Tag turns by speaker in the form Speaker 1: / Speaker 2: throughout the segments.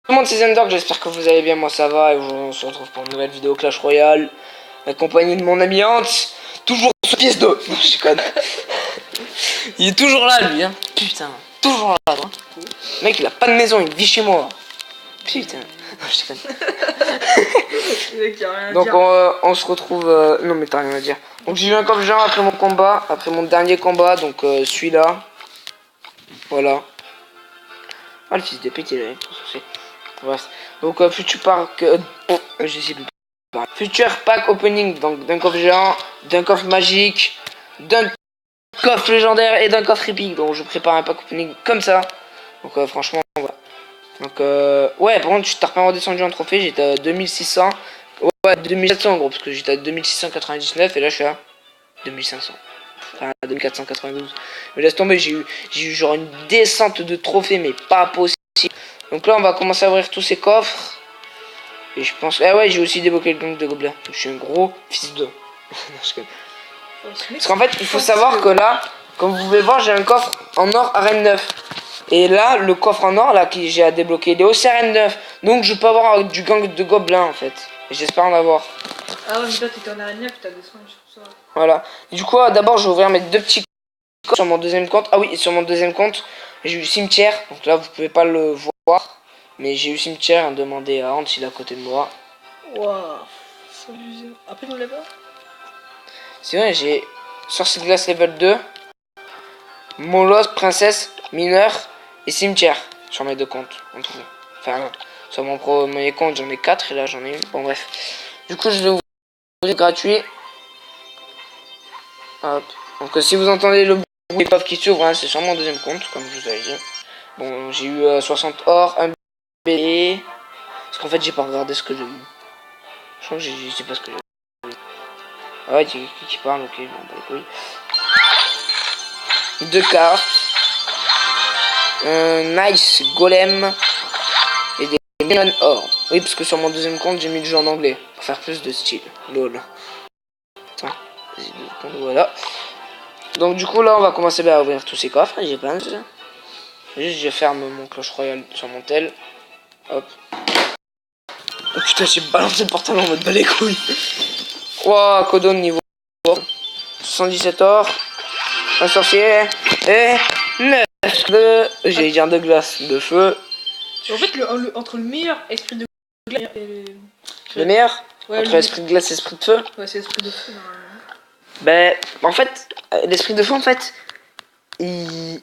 Speaker 1: Tout le monde c'est Zendog, j'espère que vous allez bien, moi ça va, et aujourd'hui on se retrouve pour une nouvelle vidéo Clash Royale, accompagné de mon ami Hans, toujours ce pièce de... Non, je déconne. Il est toujours là lui, hein. Putain, toujours là, hein. Le mec il a pas de maison, il vit chez moi. Putain, non, je déconne. Donc on se retrouve... Non mais t'as rien à dire. Donc j'ai eu un coffre géant après mon combat, après mon dernier combat, donc celui-là. Voilà. Ah le fils de pute il est trop saucé. Bref. Donc Future Pack, je sais plus. Future Pack Opening, donc d'un coffre géant, d'un coffre magique, d'un coffre légendaire et d'un coffre épique. Donc je prépare un pack opening comme ça. Donc franchement voilà. Donc ouais, par contre je t'ai pas redescendu en trophée, j'étais à 2600. Ouais, 2700 en gros, parce que j'étais à 2699 et là je suis à 2500. Enfin 2492. Mais laisse tomber, j'ai eu genre une descente de trophées mais pas possible. Donc là on va commencer à ouvrir tous ces coffres. Et je pense... Ah ouais, j'ai aussi débloqué le gang de gobelins. Je suis un gros fils de... Parce qu'en fait, il faut savoir que là, comme vous pouvez voir, j'ai un coffre en or arène 9. Et là, le coffre en or, là, que j'ai à débloquer, il est aussi arène 9. Donc je peux avoir du gang de gobelins, en fait. Et j'espère en avoir.
Speaker 2: Ah ouais, mais toi, t'étais en arène 9, t'as descendu sur ça.
Speaker 1: Voilà. Et du coup, d'abord, je vais ouvrir mes deux petits coffres sur mon deuxième compte. Ah oui, et sur mon deuxième compte, j'ai eu cimetière. Donc là, vous pouvez pas le voir. Mais j'ai eu cimetière, demandé à Hans, il est à côté de moi.
Speaker 2: Waouh. Après, on l'a pas.
Speaker 1: C'est vrai, j'ai sorcier de glace level 2, Molos, princesse, mineur et cimetière sur mes deux comptes. En tout. Enfin, sur mon premier compte, j'en ai 4 et là j'en ai une. Bon, bref. Du coup, je vais vous gratuit. Hop. Donc, si vous entendez le bruit des coffres qui s'ouvrent, hein, c'est sur mon deuxième compte, comme je vous avais dit. Bon, j'ai eu 60 or, un BD. Parce qu'en fait, j'ai pas regardé ce que j'ai eu. Je crois que je sais pas ce que j'ai eu. Ah ouais, qui parle, ok, bon, bah, oui. Deux cartes. Un nice golem. Et des millions or. Oui, parce que sur mon deuxième compte, j'ai mis le jeu en anglais. Pour faire plus de style. Lol. Attends. Voilà. Donc, du coup, là, on va commencer à ouvrir tous ces coffres. J'ai plein de... Juste, je ferme mon cloche royale sur mon tel. Hop. Oh putain, j'ai balancé le portable en mode bas les couilles. Wow, codon niveau 77 or. Un sorcier. Et 9 de... J'allais dire de glace, de feu.
Speaker 2: En fait, entre le meilleur esprit de glace et
Speaker 1: Le meilleur
Speaker 2: ouais,
Speaker 1: entre l'esprit de glace et l'esprit de feu.
Speaker 2: Ouais, c'est l'esprit de feu.
Speaker 1: Ben, en fait, l'esprit de feu, en fait, il...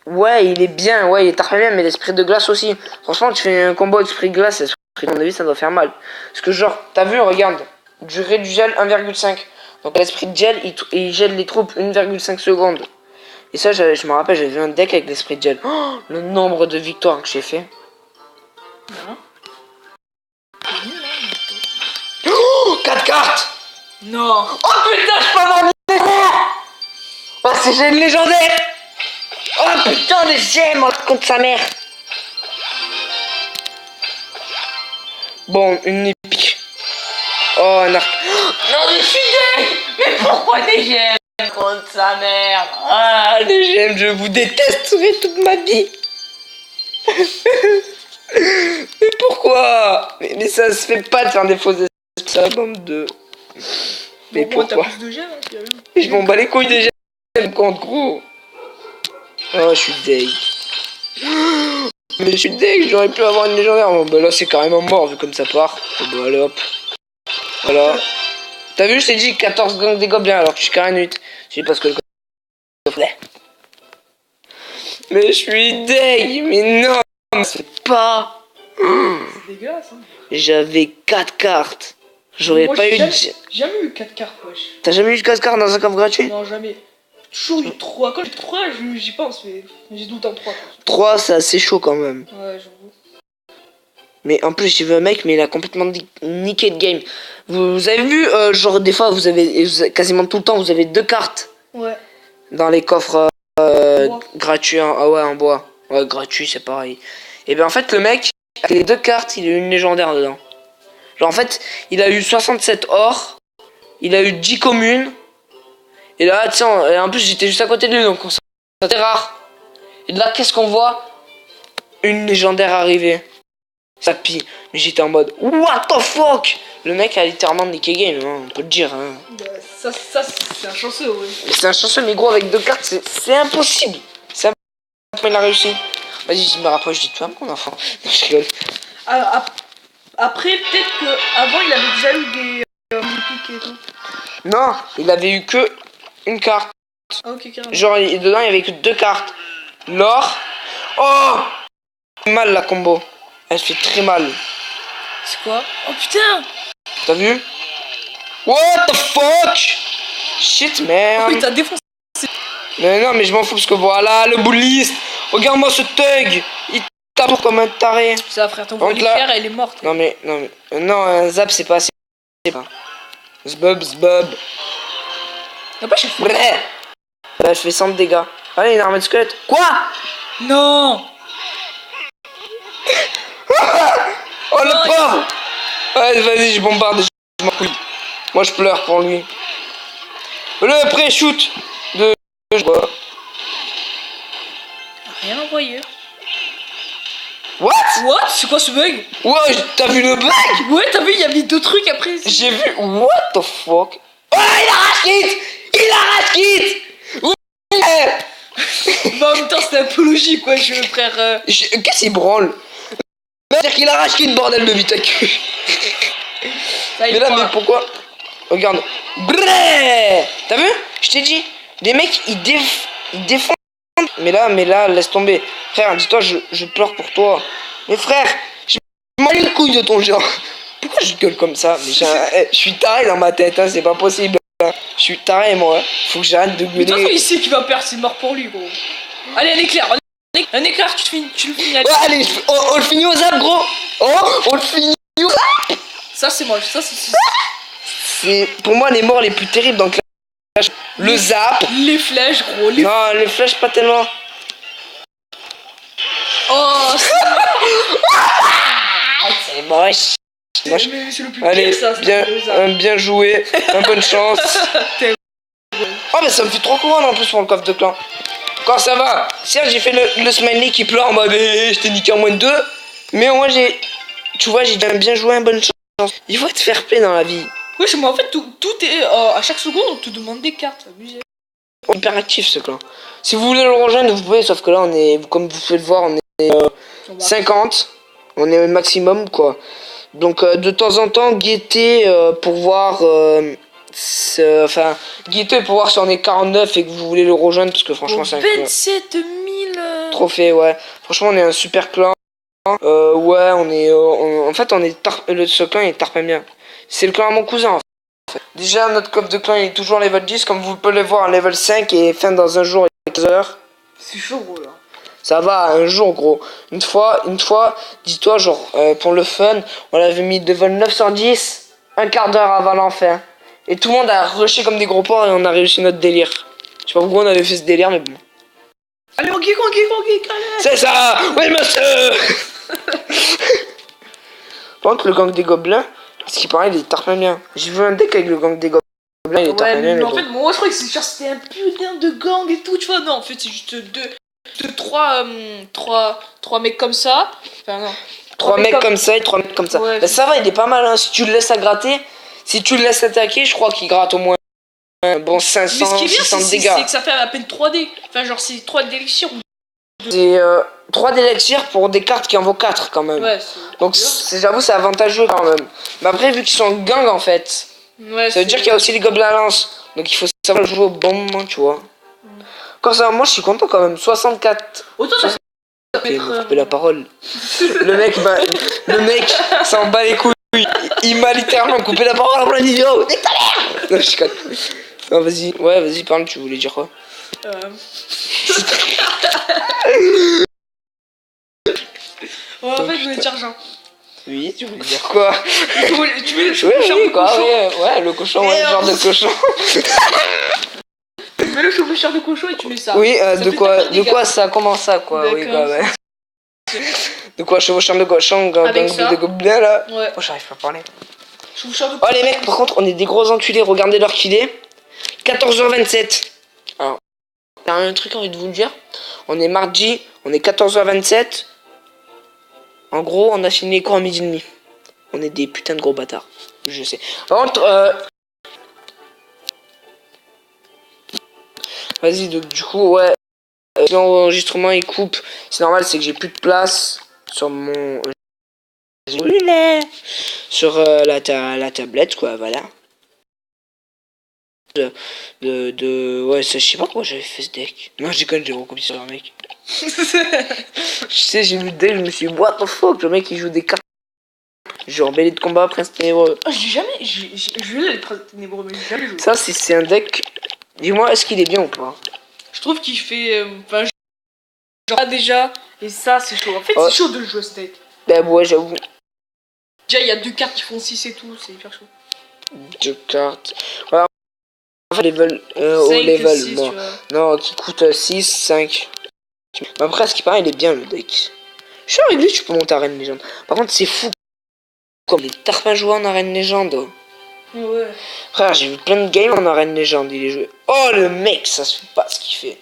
Speaker 1: Ouais, il est bien, ouais, il est très bien, mais l'esprit de glace aussi. Franchement, tu fais un combo esprit de glace, esprit de mon avis, ça doit faire mal. Parce que genre, t'as vu, regarde, durée du gel 1,5. Donc l'esprit de gel, il gèle les troupes 1,5 secondes. Et ça, je me rappelle, j'avais vu un deck avec l'esprit de gel. Oh, le nombre de victoires que j'ai fait.
Speaker 2: Non.
Speaker 1: Oh, 4 cartes.
Speaker 2: Non.
Speaker 1: Oh putain, je peux avoir une légendaire. Oh, c'est j'ai une légendaire. Oh putain, des gemmes, on raconte sa mère. Bon, une épique. Oh, un arc.
Speaker 2: Non, mais je suis dingue. Mais pourquoi des gemmes contre sa mère?
Speaker 1: Ah, les gemmes, je vous détesterai toute ma vie. Mais pourquoi mais ça se fait pas de faire des fausses esprits, bande de... Mais
Speaker 2: bon,
Speaker 1: pourquoi
Speaker 2: t'as plus de gemmes, hein, c'est rien.
Speaker 1: Je m'en bats les couilles des gemmes contre gros. Oh, je suis deg. Mais je suis deg, j'aurais pu avoir une légendaire. Bon, bah là, c'est carrément mort vu comme ça part. Oh, bah allez hop. Voilà. T'as vu, je t'ai dit 14 gangs des gobelins alors que je suis carré 8. C'est parce que le coffret. Mais je suis deg. Mais non, c'est pas.
Speaker 2: C'est dégueulasse, hein.
Speaker 1: J'avais 4 cartes. J'aurais pas eu.
Speaker 2: Jamais eu 4 cartes, wesh.
Speaker 1: T'as jamais eu 4 cartes dans un coffre gratuit?
Speaker 2: Non, jamais. Toujours eu 3. Quand j'ai 3, j'y pense, mais j'ai tout le temps 3.
Speaker 1: 3, c'est assez chaud quand même.
Speaker 2: Ouais, j'avoue.
Speaker 1: Mais en plus, j'ai vu un mec, mais il a complètement niqué le game. Vous avez vu, genre, des fois, vous avez quasiment tout le temps, vous avez 2 cartes.
Speaker 2: Ouais.
Speaker 1: Dans les coffres gratuits. Ah ouais, en bois. Ouais, gratuit, c'est pareil. Et ben en fait, le mec, avec les 2 cartes, il a eu une légendaire dedans. Genre, en fait, il a eu 67 or. Il a eu 10 communes. Et là, tiens, et en plus, j'étais juste à côté de lui, donc c'était rare. Et là, qu'est-ce qu'on voit? Une légendaire arrivée. Ça pille. Mais j'étais en mode what the fuck. Le mec a littéralement niqué game, hein, on peut le dire. Hein.
Speaker 2: Ça c'est un chanceux, ouais.
Speaker 1: Mais c'est un chanceux, mais gros, avec 2 cartes, c'est impossible. C'est impossible. Il a réussi. Vas-y, je me rapproche de toi, mon enfant. Non, je rigole.
Speaker 2: Alors, après, peut-être qu'avant, il avait déjà eu des piques et tout.
Speaker 1: Non, il avait eu que une carte.
Speaker 2: Ah, ok, carrément.
Speaker 1: Genre, dedans, il y avait que 2 cartes. L'or. Oh, mal la combo. Elle fait très mal.
Speaker 2: C'est quoi? Oh putain!
Speaker 1: T'as vu? What the fuck? Shit,
Speaker 2: Oh,
Speaker 1: man.
Speaker 2: il t'a défoncé.
Speaker 1: Mais non, mais je m'en fous parce que voilà, le bouliste. Regarde-moi ce thug. Il tape comme un taré.
Speaker 2: Ça, frère, ton
Speaker 1: Donc là-
Speaker 2: frère, elle est morte.
Speaker 1: Non, non, un zap, c'est pas assez. C'est pas. Zbub.
Speaker 2: T'as pas cherché?
Speaker 1: Bref. Bah, je fais 100 de dégâts. Allez, une arme de squelette. Quoi?
Speaker 2: Non!
Speaker 1: Oh, le
Speaker 2: Non,
Speaker 1: pauvre. Ouais, vas-y, je bombarde. Je m'en couille. Moi, je pleure pour lui. Le pré-shoot de.
Speaker 2: Rien envoyé.
Speaker 1: What?
Speaker 2: What? C'est quoi ce bug?
Speaker 1: Ouais, t'as vu le bug?
Speaker 2: Ouais, t'as vu, il y avait 2 trucs après.
Speaker 1: J'ai vu. What the fuck? Oh, il arrache quitte. Il arrache quitte. Ouais.
Speaker 2: Bah, en même temps, c'était un peu logique, quoi, je frère.
Speaker 1: Qu'est-ce qu'il branle? C'est-à-dire qu'il arrache quitte, bordel de vite. Mais là, mais pourquoi? Regarde. Brrr. T'as vu? Je t'ai dit. Les mecs, ils défendent. Mais là, laisse tomber. Frère, dis-toi, je pleure pour toi. Mais frère, je m'en bats les couilles de ton genre. Pourquoi je gueule comme ça? Mais je suis taré dans ma tête, hein, c'est pas possible. Hein. Je suis taré, moi. Faut que j'arrête de
Speaker 2: Mais de toute façon,
Speaker 1: gueuler.
Speaker 2: il sait qu'il va perdre, c'est mort pour lui, gros. Allez, un éclair, un éclair, tu le finis. Allez.
Speaker 1: Ouais, allez, on le finit au zap, gros. Oh, on le finit au zap.
Speaker 2: Ça, c'est moche, ça, c'est.
Speaker 1: C'est pour moi les morts les plus terribles dans Clash. Le zap.
Speaker 2: Les flèches, gros, les.
Speaker 1: Non, les flèches, pas tellement.
Speaker 2: Oh,
Speaker 1: C'est moche. Moche.
Speaker 2: c'est le plus
Speaker 1: Allez,
Speaker 2: pire, ça.
Speaker 1: bien joué, bonne chance.
Speaker 2: T'es-
Speaker 1: Oh, mais ça me fait trop courant en plus pour le coffre de clan. Quand ça va, certes, j'ai fait le smiley qui pleure en mode je t'ai niqué en moins de 2. Mais au moins, tu vois, j'ai bien joué, une bonne chance. Il faut être fair play dans la vie.
Speaker 2: Wesh, mais en fait, tout est. À chaque seconde, on te demande des cartes, c'est abusé.
Speaker 1: On est hyper actif ce clan. Si vous voulez le rejoindre, vous pouvez, sauf que là, on est, comme vous pouvez le voir, on est 50. On est au maximum, quoi. Donc, de temps en temps, guettez pour voir. Enfin, guettez pour voir si on est 49 et que vous voulez le rejoindre, parce que franchement, c'est un clan.
Speaker 2: 27 000.
Speaker 1: Trophée, ouais. Franchement, on est un super clan. Ouais, on est. En fait, ce clan est tarpin bien. C'est le clan à mon cousin, en fait. Déjà, notre coffre de clan il est toujours level 10, comme vous pouvez le voir, level 5 et fin dans un jour et 15 heures.
Speaker 2: C'est chaud, gros, là.
Speaker 1: Ça va, un jour, gros. Une fois, dis-toi, genre, pour le fun, on avait mis level 9 sur 10, un quart d'heure avant l'enfer. Et tout le monde a rushé comme des gros porcs et on a réussi notre délire. Je sais pas pourquoi on avait fait ce délire, mais bon.
Speaker 2: Allez, on geek, allez.
Speaker 1: C'est ça! Oui, monsieur! Par contre, le gang des gobelins, ce qui paraît, il est tarpin bien. J'ai vu un deck avec le gang des gobelins, il est
Speaker 2: Ouais,
Speaker 1: tarpin bien.
Speaker 2: mais en fait, moi, je croyais que c'était un putain de gang et tout, tu vois. Non, en fait, c'est juste trois mecs comme ça. Enfin, non.
Speaker 1: 3 mecs comme ça et 3 mecs comme ça.
Speaker 2: Ouais,
Speaker 1: bah, ça va, il est pas mal, hein. Si tu le laisses à gratter, si tu le laisses attaquer, je crois qu'il gratte au moins bon
Speaker 2: Mais ce
Speaker 1: 500,
Speaker 2: qui est bien,
Speaker 1: 600
Speaker 2: c'est
Speaker 1: dégâts.
Speaker 2: que ça fait à peine 3D. Enfin, genre, c'est 3 d'élixir.
Speaker 1: C'est 3 d'élixir pour des cartes qui en vaut 4 quand même.
Speaker 2: Ouais,
Speaker 1: Donc j'avoue, c'est avantageux quand même. Mais après, vu qu'ils sont gang en fait,
Speaker 2: ouais,
Speaker 1: ça veut dire qu'il y a aussi les gobelins à lance. Donc il faut savoir jouer au bon moment, tu vois. Quand ça, moi je suis content quand même. 64.
Speaker 2: Autant ça
Speaker 1: Il m'a coupé la parole. le mec s'en bat les couilles. Il m'a littéralement coupé la parole en plein vidéo. Nique ta mère. Non, je connais. Non, vas-y. Ouais, vas-y, parle, tu voulais dire quoi?
Speaker 2: Ouais, en fait, je voulais dire Jean.
Speaker 1: Oui, tu voulais dire quoi?
Speaker 2: Tu voulais le
Speaker 1: Oui, oui, quoi,
Speaker 2: cochon.
Speaker 1: ouais, le cochon, ouais, genre de cochon.
Speaker 2: Tu mets le chevaucheur de cochon et tu mets ça.
Speaker 1: Oui,
Speaker 2: Ça
Speaker 1: de
Speaker 2: fait
Speaker 1: quoi,
Speaker 2: taper des
Speaker 1: de quoi
Speaker 2: gars.
Speaker 1: ça, comment ça, quoi, oui,
Speaker 2: D'accord.
Speaker 1: quoi, ouais. De quoi, chevauchant de cochon, gang
Speaker 2: Avec ça.
Speaker 1: de gobelins, là.
Speaker 2: Ouais.
Speaker 1: Oh, j'arrive pas à parler.
Speaker 2: Chevaucheur de
Speaker 1: Oh,
Speaker 2: cochon.
Speaker 1: les mecs, par contre, on est des gros enculés, regardez l'heure qu'il est. 14h27. Alors, t'as un truc envie de vous le dire. On est mardi, on est 14h27. En En gros, on a fini les cours à 12h30. On est des putains de gros bâtards. Je sais. Par contre, vas-y, donc du coup, ouais. Si l'enregistrement il coupe, c'est normal, c'est que j'ai plus de place sur mon sur la tablette, quoi, voilà. Ouais, ça, je sais pas pourquoi j'avais fait ce deck. Non, j'ai recopié sur un mec. Je sais, j'ai vu le deck, je me suis dit, what the fuck, le mec il joue des cartes. Genre mêlée de combat, prince ténébreux.
Speaker 2: Oh, j'ai vu les princes ténébreux, mais j'ai jamais joué.
Speaker 1: Ça, c'est un deck. Dis-moi, est-ce qu'il est bien ou pas?
Speaker 2: Je trouve qu'il fait. Enfin, genre déjà, et ça, c'est chaud. En fait,
Speaker 1: Ouais.
Speaker 2: c'est chaud de jouer ce deck.
Speaker 1: Bah, ouais, j'avoue.
Speaker 2: Déjà, il y a 2 cartes qui font 6 et tout, c'est hyper chaud.
Speaker 1: 2 cartes. Voilà. Enfin, level, au
Speaker 2: 5,
Speaker 1: level,
Speaker 2: 6,
Speaker 1: bon.
Speaker 2: tu vois.
Speaker 1: Non, qui coûte 6, 5. Mais après, ce qui paraît, il est bien le deck. Je suis avec lui, tu peux monter arène légende. Par contre, c'est fou. Comme les tarpins jouent en arène légende.
Speaker 2: Ouais.
Speaker 1: Frère, j'ai vu plein de games en arène légende. Il est joué. Oh, le mec, ça se fait pas ce qu'il fait.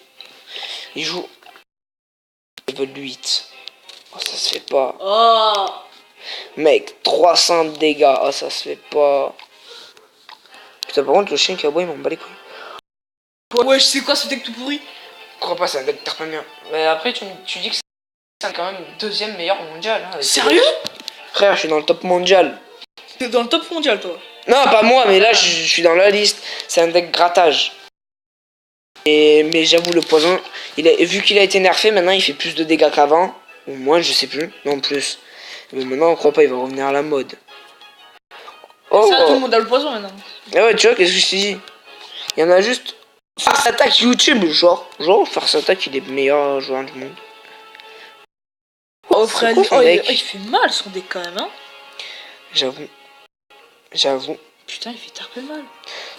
Speaker 1: Il joue. Level 8. Oh, ça se fait pas.
Speaker 2: Oh.
Speaker 1: Mec, 300 de dégâts. Oh, ça se fait pas. Putain, par contre, le chien qui aboie, il m'en bat les couilles.
Speaker 2: Ouais, je sais quoi ce deck tout pourri.
Speaker 1: Je crois pas, c'est un deck tarpin bien. Mais après, tu dis que c'est quand même deuxième meilleur mondial. Hein,
Speaker 2: Sérieux?
Speaker 1: Frère, je suis dans le top mondial.
Speaker 2: T'es dans le top mondial, toi.
Speaker 1: Non, pas moi, mais là, je suis dans la liste. C'est un deck grattage. Mais j'avoue, le poison, vu qu'il a été nerfé, maintenant, il fait plus de dégâts qu'avant. Ou moins, je sais plus. Non, plus. Mais maintenant, on croit pas, il va revenir à la mode. Oh,
Speaker 2: Ça, tout le monde a le poison maintenant.
Speaker 1: Ah ouais, tu vois, qu'est-ce que je t'ai dit? Il y en a juste... Farce Attack YouTube, genre Farce Attack, il est le meilleur joueur du monde.
Speaker 2: Oh, frère,
Speaker 1: cool, son deck.
Speaker 2: il fait mal son deck quand même, hein.
Speaker 1: J'avoue.
Speaker 2: Putain, il fait tarpé mal.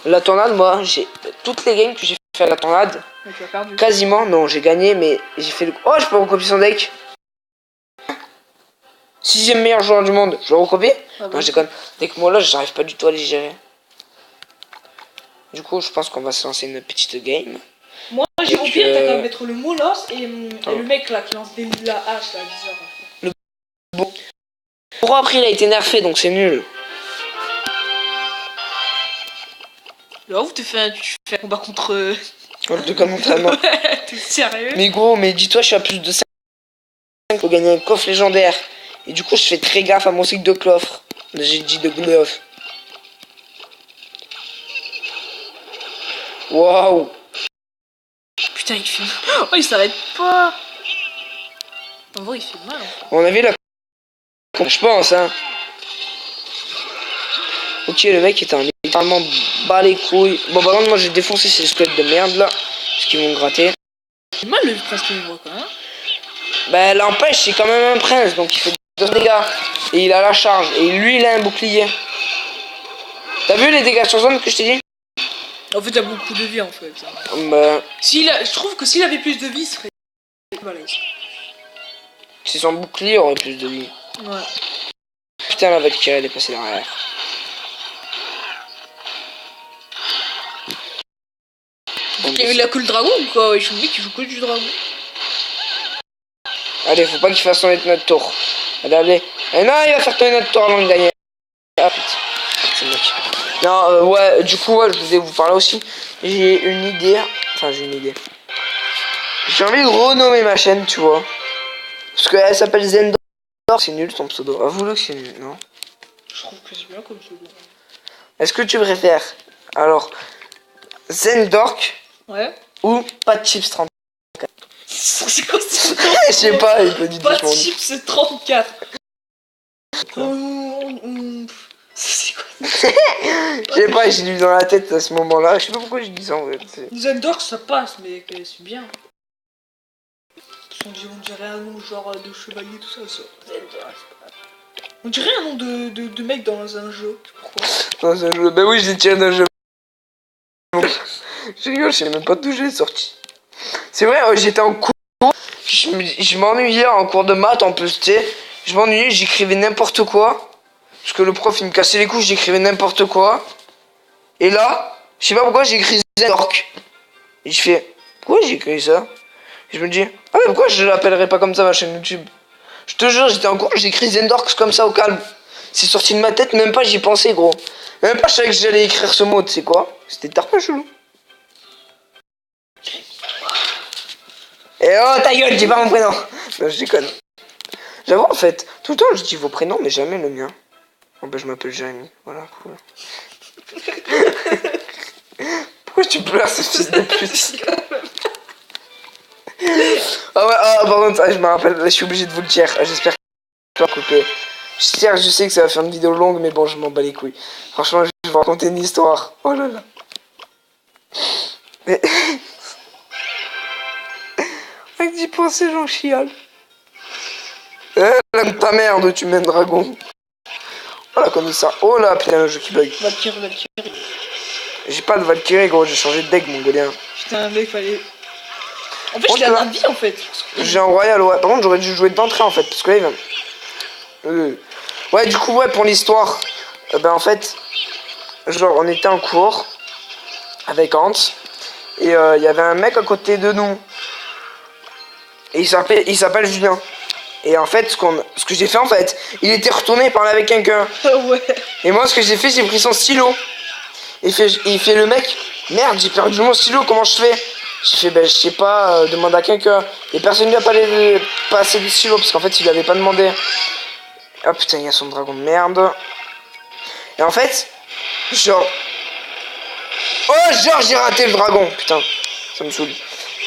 Speaker 1: La tornade, moi, j'ai toutes les games que j'ai fait à la tornade,
Speaker 2: Mais tu as perdu.
Speaker 1: quasiment, non, j'ai gagné, mais j'ai fait le... Oh, je peux recopier son deck. 6ème meilleur joueur du monde, je vais recopier?
Speaker 2: Ah,
Speaker 1: Non, j'ai quand même... Dès que moi, là, j'arrive pas du tout à les gérer. Du coup, je pense qu'on va se lancer une petite game.
Speaker 2: Moi, j'ai
Speaker 1: Donc,
Speaker 2: au pire, t'as qu'à mettre le Molos et
Speaker 1: Oh.
Speaker 2: le mec là qui lance la hache là, bizarre.
Speaker 1: Pour après, il a été nerfé, donc c'est nul.
Speaker 2: Là où tu fais un combat contre.
Speaker 1: De comme entraînement.
Speaker 2: T'es sérieux?
Speaker 1: Mais gros, mais dis-toi, je suis à plus de 5 pour gagner un coffre légendaire. Et du coup, je fais très gaffe à mon cycle de coffre. J'ai dit de bluff. Waouh.
Speaker 2: Putain, il fait. Oh, il s'arrête pas! En vrai, il fait mal en fait.
Speaker 1: On avait la... Je pense, hein. Ok, le mec est littéralement bas les couilles. Bon, par contre, moi, j'ai défoncé ces squelettes de merde, là. Parce qu'ils vont gratter.
Speaker 2: C'est mal le prince ténébreux quand même.
Speaker 1: Bah, l'empêche, c'est quand même un prince. Donc, il fait 2 dégâts. Et il a la charge. Et lui, il a un bouclier. T'as vu les dégâts sur zone que je t'ai dit?
Speaker 2: En fait, il a beaucoup de vie en fait.
Speaker 1: Bah,
Speaker 2: Je trouve que s'il avait plus de vie, il serait balèze.
Speaker 1: si son bouclier aurait plus de vie.
Speaker 2: Ouais.
Speaker 1: Putain, la Valkyrie, elle est passée derrière.
Speaker 2: Il a que le dragon ou quoi? Je suis qui joue que du dragon.
Speaker 1: Allez, faut pas qu'il fasse tomber notre tour. Allez. Et non, il va faire tomber notre tour avant de gagner. Ah putain. C'est le mec. Non, ouais, du coup, ouais, je voulais vous parler aussi. J'ai une idée. Enfin, j'ai une idée. J'ai envie de renommer ma chaîne, tu vois. Parce qu'elle s'appelle Zendor. C'est nul ton pseudo. Avoue-le que c'est nul, non?
Speaker 2: Je trouve que c'est bien comme ça.
Speaker 1: Est-ce que tu préfères alors Zendork
Speaker 2: Ouais.
Speaker 1: ou Pas de Chips 30?
Speaker 2: C'est quoi ça?
Speaker 1: Je sais pas, il peut dire
Speaker 2: Pas
Speaker 1: je m'en
Speaker 2: de
Speaker 1: dis.
Speaker 2: chips 34. C'est quoi ça?
Speaker 1: Je sais pas, j'ai lu dans la tête à ce moment-là. Je sais pas pourquoi j'ai dit ça en fait.
Speaker 2: Zendor ça passe, mais c'est bien. On dirait un nom genre de chevalier, tout ça. Zendor, on dirait un nom de mec dans un jeu. Pourquoi?
Speaker 1: Dans un jeu. Bah oui, j'ai tiré d'un jeu. Je rigole, je sais même pas d'où j'ai sorti. C'est vrai, j'étais en cours. Je m'ennuyais en cours de maths en plus, tu sais. Je m'ennuyais, j'écrivais n'importe quoi. Parce que le prof il me cassait les couilles, j'écrivais n'importe quoi. Et là, je sais pas pourquoi j'ai écrit Zendork. Et je fais, pourquoi j'ai écrit ça? Et je me dis, ah mais pourquoi je l'appellerais pas comme ça ma chaîne YouTube? Je te jure, j'étais en cours, j'ai écrit Zendorx comme ça au calme. C'est sorti de ma tête, même pas j'y pensais, gros. Même pas je savais que j'allais écrire ce mot, tu sais quoi? C'était tarpin chelou. Et oh ta gueule, dis pas mon prénom. Non, je déconne. J'avoue en fait, tout le temps je dis vos prénoms, mais jamais le mien. Oh bah je m'appelle Jérémy, voilà, cool. Pourquoi tu pleures, ce fils de pute? Ah ouais, ah par contre, je me rappelle, je suis obligé de vous le dire. J'espère que tu vas couper. Certes, je sais que ça va faire une vidéo longue, mais bon, je m'en bats les couilles. Franchement, je vais vous raconter une histoire. Oh là là. Mais... Avec d'y penser, j'en chiale. Ta merde, tu mènes dragon. Voilà, comme ça. Oh là, putain, le jeu qui bug.
Speaker 2: Valkyrie.
Speaker 1: J'ai pas de Valkyrie, gros, j'ai changé de deck, mon godien.
Speaker 2: Putain, mec, fallait. En fait, j'ai un vie en fait.
Speaker 1: J'ai un royal, ouais. Par contre, j'aurais dû jouer d'entrée en fait, parce que là, il va. Ouais, du coup, ouais, pour l'histoire, ben en fait, genre, on était en cours avec Hans, et il y avait un mec à côté de nous, et il s'appelle Julien. Et en fait, ce que j'ai fait en fait, il était retourné parler avec quelqu'un.
Speaker 2: Ouais.
Speaker 1: Et moi, ce que j'ai fait, j'ai pris son stylo. Il fait le mec, merde, j'ai perdu mon stylo, comment je fais? J'ai fait, ben je sais pas, demande à quelqu'un. Et personne lui a passé du stylo, parce qu'en fait, il avait pas demandé. Ah putain, il y a son dragon de merde. Et en fait, genre... Oh, genre, j'ai raté le dragon, putain, ça me saoule.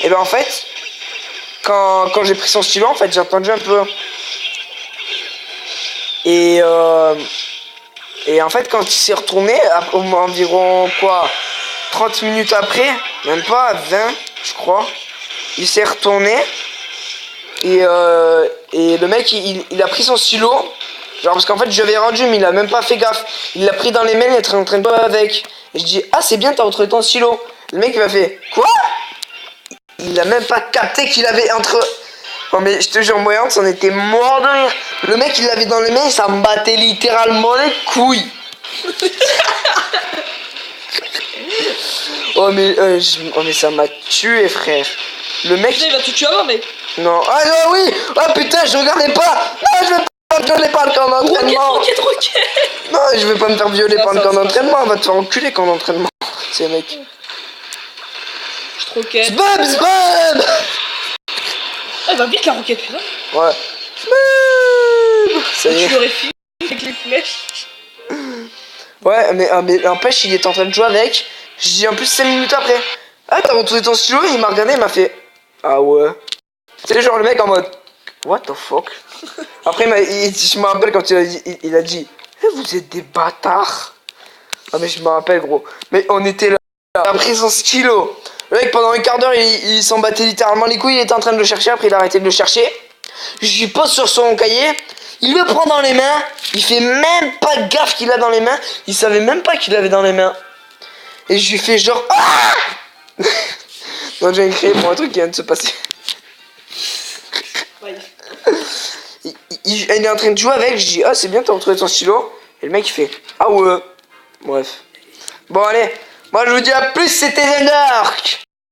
Speaker 1: Et ben en fait, quand j'ai pris son stylo, en fait, j'ai entendu un peu. Et en fait, quand il s'est retourné, environ quoi, 30 minutes après, même pas 20, je crois, il s'est retourné. Et le mec, il a pris son stylo. Genre, parce qu'en fait, je l'avais rendu, mais il a même pas fait gaffe. Il l'a pris dans les mains, il est en train de jouer avec. Et je dis, ah, c'est bien, t'as retrouvé ton stylo. Le mec, il m'a fait, quoi? Il a même pas capté qu'il avait entre. Oh, mais je te jure, moi, on était mort de rire. Le mec, il l'avait dans les mains, ça me battait littéralement les couilles. Oh, mais ça m'a tué, frère. Le mec.
Speaker 2: Putain, il va tout tuer avant, mec.
Speaker 1: Non, ah non, oui. Ah putain, je regardais pas. Non, je vais pas me violer par le camp d'entraînement.
Speaker 2: Roquette.
Speaker 1: Non, je vais pas me faire violer par le camp d'entraînement. On va te faire enculer camp d'entraînement. C'est mec.
Speaker 2: Je te roquette.
Speaker 1: Zbab.
Speaker 2: Elle va vite la roquette, putain.
Speaker 1: Ouais. Ça y est.
Speaker 2: Tu l'aurais fini avec les flèches.
Speaker 1: Ouais, mais n'empêche, il est en train de jouer avec. J'ai dit en plus 5 minutes après. Ah, t'as retrouvé ton stylo? Il m'a regardé, il m'a fait. Ah ouais. C'est genre le mec en mode. What the fuck? Après, je me rappelle quand il a dit eh, vous êtes des bâtards. Ah, mais je me rappelle, gros. Mais on était là. Il a pris son stylo. Le mec, pendant un quart d'heure, il s'en battait littéralement les couilles. Il était en train de le chercher. Après, il a arrêté de le chercher. Je lui pose sur son cahier. Il le prend dans les mains. Il fait même pas gaffe qu'il a dans les mains. Il savait même pas qu'il avait dans les mains. Et je lui fais genre. Ah non, j'ai écrit pour un truc qui vient de se passer.
Speaker 2: Ouais.
Speaker 1: Il est en train de jouer avec. Je dis, ah, c'est bien, t'as retrouvé ton stylo. Et le mec, il fait, ah ouais. Bref. Bon, allez. Moi, je vous dis à plus, c'était Zendorx.